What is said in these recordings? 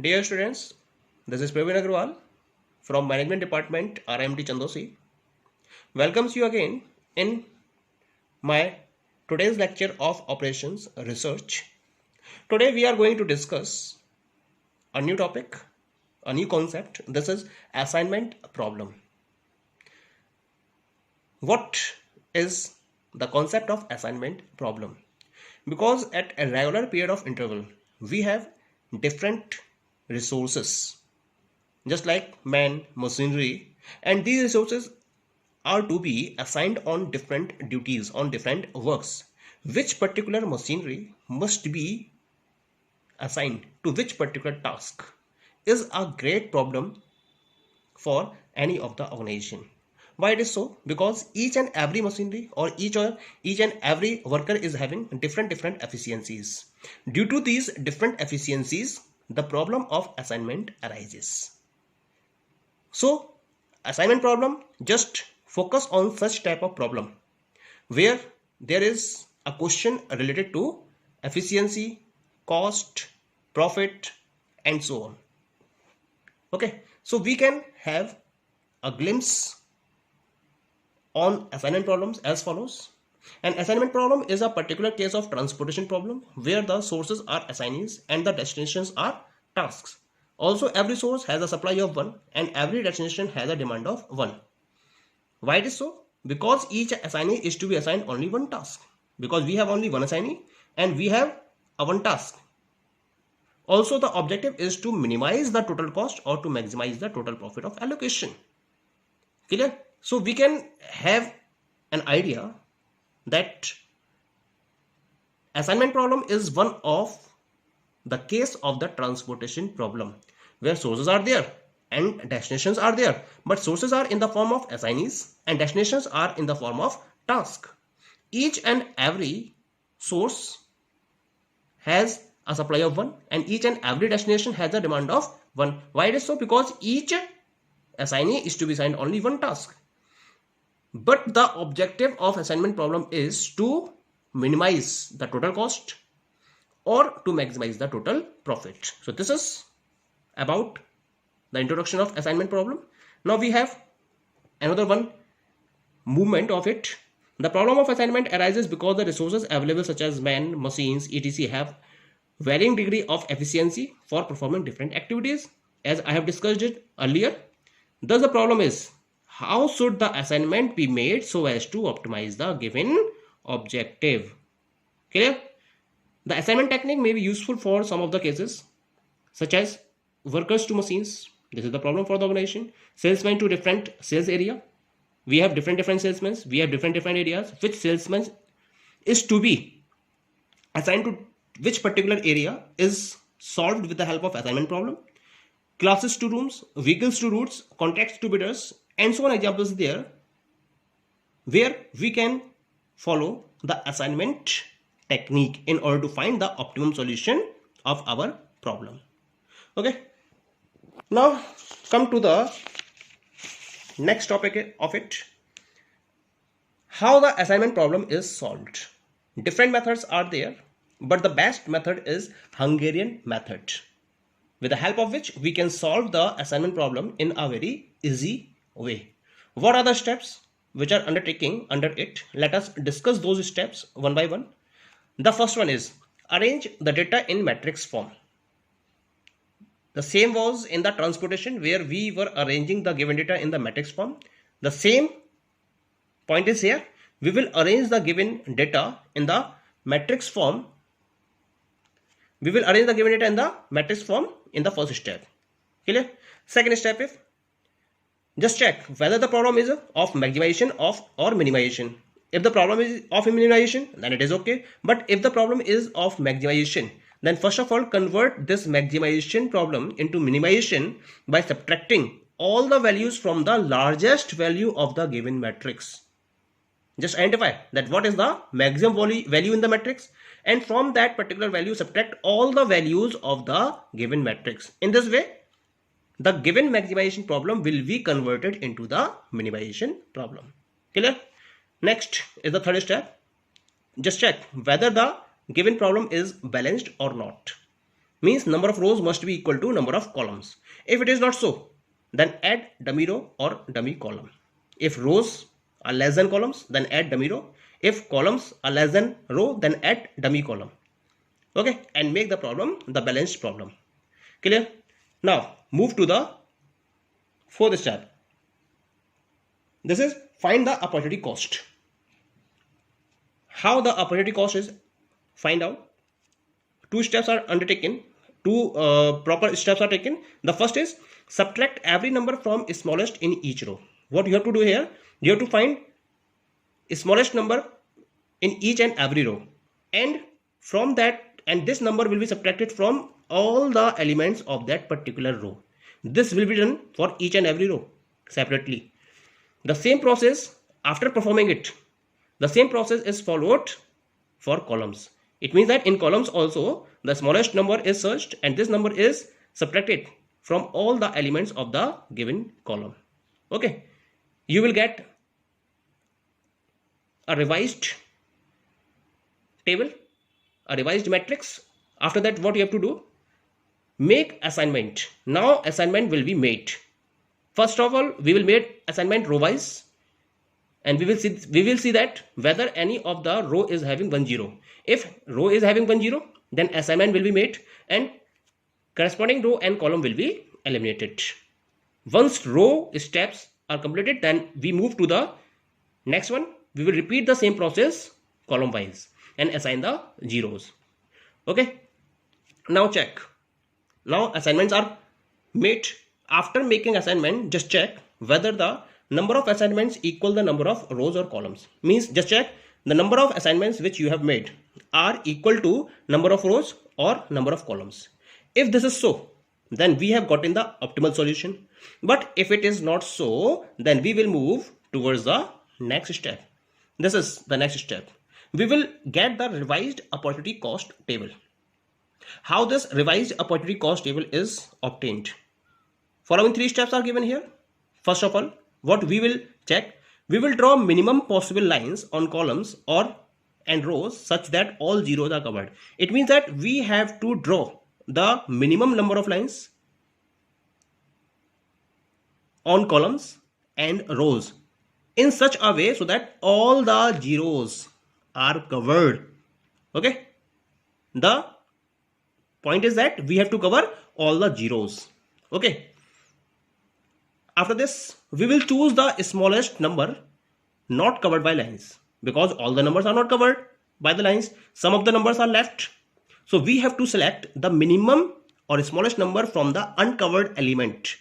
Dear students, this is Praveen Agrawal from Management Department RMT Chandosi. Welcomes you again in my today's lecture of Operations Research. Today we are going to discuss a new topic, a new concept. This is assignment problem. What is the concept of assignment problem? Because at a regular period of interval, we have different resources just like man, machinery, and these resources are to be assigned on different duties, on different works. Which particular machinery must be assigned to which particular task is a great problem for any of the organization. Why it is so? Because each and every machinery or each and every worker is having different efficiencies. Due to these different efficiencies, the problem of assignment arises. So assignment problem just focus on such type of problem where there is a question related to efficiency, cost, profit, and so on. Okay, so we can have a glimpse on assignment problems as follows. An assignment problem is a particular case of transportation problem where the sources are assignees and the destinations are tasks. Also, every source has a supply of 1 and every destination has a demand of 1. Why it is so? Because each assignee is to be assigned only one task. Because we have only one assignee and we have a one task. Also, the objective is to minimize the total cost or to maximize the total profit of allocation. Clear? So we can have an idea that assignment problem is one of the case of the transportation problem where sources are there and destinations are there, but sources are in the form of assignees and destinations are in the form of task. Each and every source has a supply of 1 and each and every destination has a demand of 1. Why it is so? Because each assignee is to be assigned only one task. But the objective of assignment problem is to minimize the total cost or to maximize the total profit. So this is about the introduction of assignment problem. Now we have another one movement of it. The problem of assignment arises because the resources available such as man, machines, etc. have varying degree of efficiency for performing different activities, as I have discussed it earlier. Thus the problem is, how should the assignment be made so as to optimize the given objective? Clear? The assignment technique may be useful for some of the cases, such as workers to machines. This is the problem for the organization. Salesmen to different sales area. We have different salesmen. We have different areas. Which salesman is to be assigned to which particular area is solved with the help of assignment problem. Classes to rooms, vehicles to routes, contracts to bidders, and so on examples there where we can follow the assignment technique in order to find the optimum solution of our problem. Okay, now come to the next topic of it. How the assignment problem is solved. Different methods are there, but the best method is Hungarian method, with the help of which we can solve the assignment problem in a very easy way. What are the steps which are undertaking under it? Let us discuss those steps one by one. The first one is arrange the data in matrix form. The same was in the transportation where we were arranging the given data in the matrix form. The same point is here. We will arrange the given data in the matrix form. We will arrange the given data in the matrix form in the first step. Clear? Second step is just check whether the problem is of maximization or minimization. If the problem is of minimization, then it is okay. But if the problem is of maximization, then first of all convert this maximization problem into minimization by subtracting all the values from the largest value of the given matrix. Just identify that what is the maximum value in the matrix, and from that particular value subtract all the values of the given matrix. In this way, the given maximization problem will be converted into the minimization problem. Clear? Next is the third step. Just check whether the given problem is balanced or not. means number of rows must be equal to number of columns. If it is not so, then add dummy row or dummy column. If rows are less than columns, then add dummy row. If columns are less than row, then add dummy column. Okay, and make the problem the balanced problem. Clear? Now move to the fourth step. This is find the opportunity cost. How the opportunity cost is find out? Two steps are undertaken. Two proper steps are taken. The first is subtract every number from smallest in each row. What you have to do here? You have to find smallest number in each and every row, and from that, and this number will be subtracted from all the elements of that particular row. This will be done for each and every row separately. The same process, after performing it, the same process is followed for columns. It means that in columns also the smallest number is searched and this number is subtracted from all the elements of the given column. Okay, you will get a revised table, a revised matrix. After that, what you have to do? Make assignment. Now assignment will be made. First of all, we will make assignment row wise, and we will see that whether any of the row is having 1 0. If row is having 1 0, then assignment will be made and corresponding row and column will be eliminated. Once row steps are completed, then we move to the next one. We will repeat the same process column wise and assign the zeros. Okay, now check. Now assignments are made. After making assignment, just check whether the number of assignments equal the number of rows or columns. Means just check the number of assignments which you have made are equal to number of rows or number of columns. If this is so, then we have gotten the optimal solution. But if it is not so, then we will move towards the next step. This is the next step. We will get the revised opportunity cost table. How this revised opportunity cost table is obtained? Following three steps are given here. First of all, what we will check? We will draw minimum possible lines on columns and rows such that all zeros are covered. It means that we have to draw the minimum number of lines on columns and rows in such a way so that all the zeros are covered. Okay, the point is that we have to cover all the zeros. Okay, after this we will choose the smallest number not covered by lines, because all the numbers are not covered by the lines. Some of the numbers are left, so we have to select the minimum or smallest number from the uncovered element.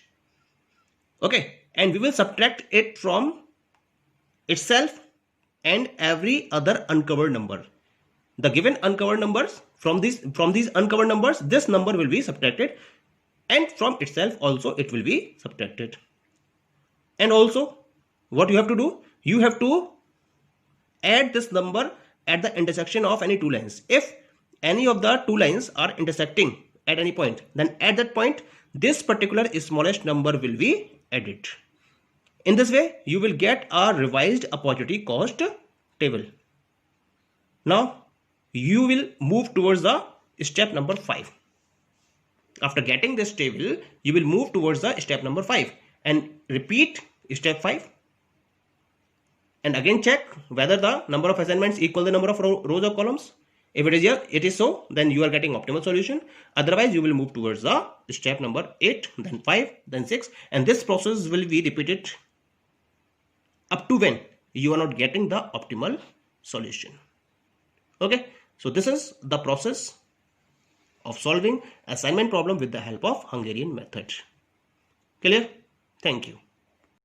Okay, and we will subtract it from itself and every other uncovered number. The given uncovered numbers, from these uncovered numbers, this number will be subtracted, and from itself also it will be subtracted. And also what you have to do? You have to add this number at the intersection of any two lines. If any of the two lines are intersecting at any point, then at that point this particular smallest number will be added. In this way you will get a revised opportunity cost table. Now you will move towards the step number 5. After getting this table, you will move towards the step number 5 and repeat step 5, and again check whether the number of assignments equal the number of rows or columns. If it is here, it is so, then you are getting optimal solution. Otherwise you will move towards the step number 8, then 5, then 6, and this process will be repeated up to when you are not getting the optimal solution. Okay, so this is the process of solving assignment problem with the help of Hungarian method. Clear? Thank you.